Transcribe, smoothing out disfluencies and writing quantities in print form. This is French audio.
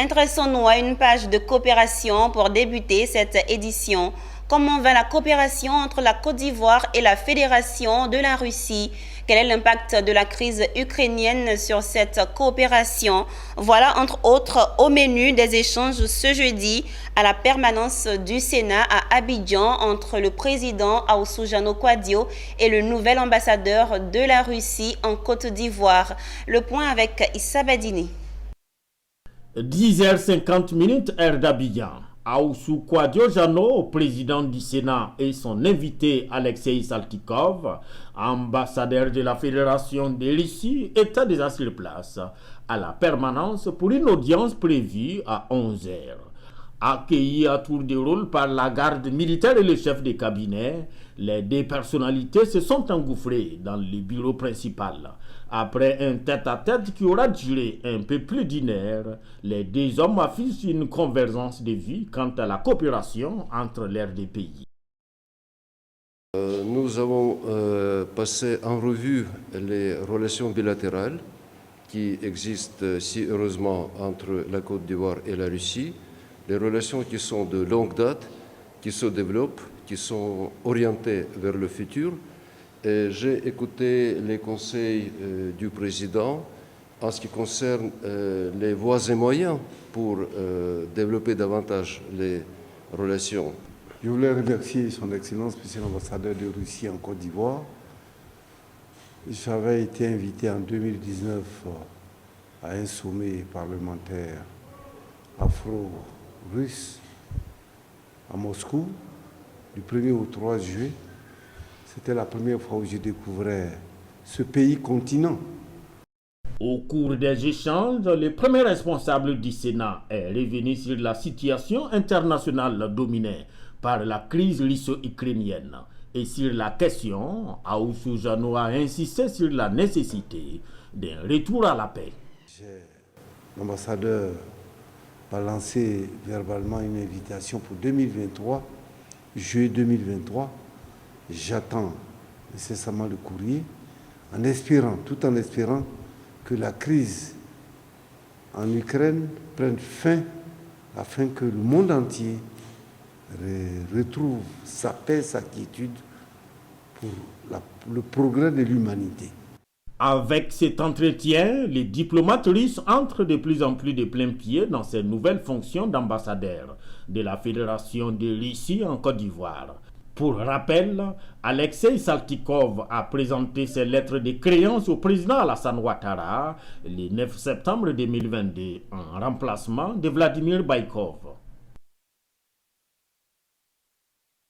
Intéressons-nous à une page de coopération pour débuter cette édition. Comment va la coopération entre la Côte d'Ivoire et la Fédération de la Russie? Quel est l'impact de la crise ukrainienne sur cette coopération? Voilà entre autres au menu des échanges ce jeudi à la permanence du Sénat à Abidjan entre le président Aoussoujano Kouadio et le nouvel ambassadeur de la Russie en Côte d'Ivoire. Le point avec Issa Badini. 10h50, heure d'Abidjan. Aoussou Kouadio-Jano, président du Sénat, et son invité Alexei Saltykov, ambassadeur de la Fédération de Russie, étaient déjà sur place à la permanence pour une audience prévue à 11h. Accueillis à tour de rôle par la garde militaire et le chef de cabinet, les deux personnalités se sont engouffrées dans le bureau principal. Après un tête-à-tête qui aura duré un peu plus d'une heure, les deux hommes affichent une convergence de vues quant à la coopération entre leurs deux pays. Nous avons passé en revue les relations bilatérales qui existent si heureusement entre la Côte d'Ivoire et la Russie, les relations qui sont de longue date, qui se développent, qui sont orientées vers le futur. J'ai écouté les conseils du président en ce qui concerne les voies et moyens pour développer davantage les relations. Je voulais remercier son Excellence, Monsieur l'ambassadeur de Russie en Côte d'Ivoire. J'avais été invité en 2019 à un sommet parlementaire afro-russe à Moscou, du 1er au 3 juillet. C'était la première fois où je découvrais ce pays continent. Au cours des échanges, le premier responsable du Sénat est revenu sur la situation internationale dominée par la crise russo-ukrainienne. Et sur la question, Aoussoujano a insisté sur la nécessité d'un retour à la paix. L'ambassadeur a lancé verbalement une invitation pour 2023, juillet 2023. J'attends nécessairement le courrier, tout en espérant que la crise en Ukraine prenne fin afin que le monde entier retrouve sa paix, sa quiétude pour le progrès de l'humanité. Avec cet entretien, les diplomates russes entrent de plus en plus de plein pied dans ces nouvelles fonctions d'ambassadeur de la Fédération de Russie en Côte d'Ivoire. Pour rappel, Alexei Saltykov a présenté ses lettres de créance au président Alassane Ouattara le 9 septembre 2022 en remplacement de Vladimir Baïkov.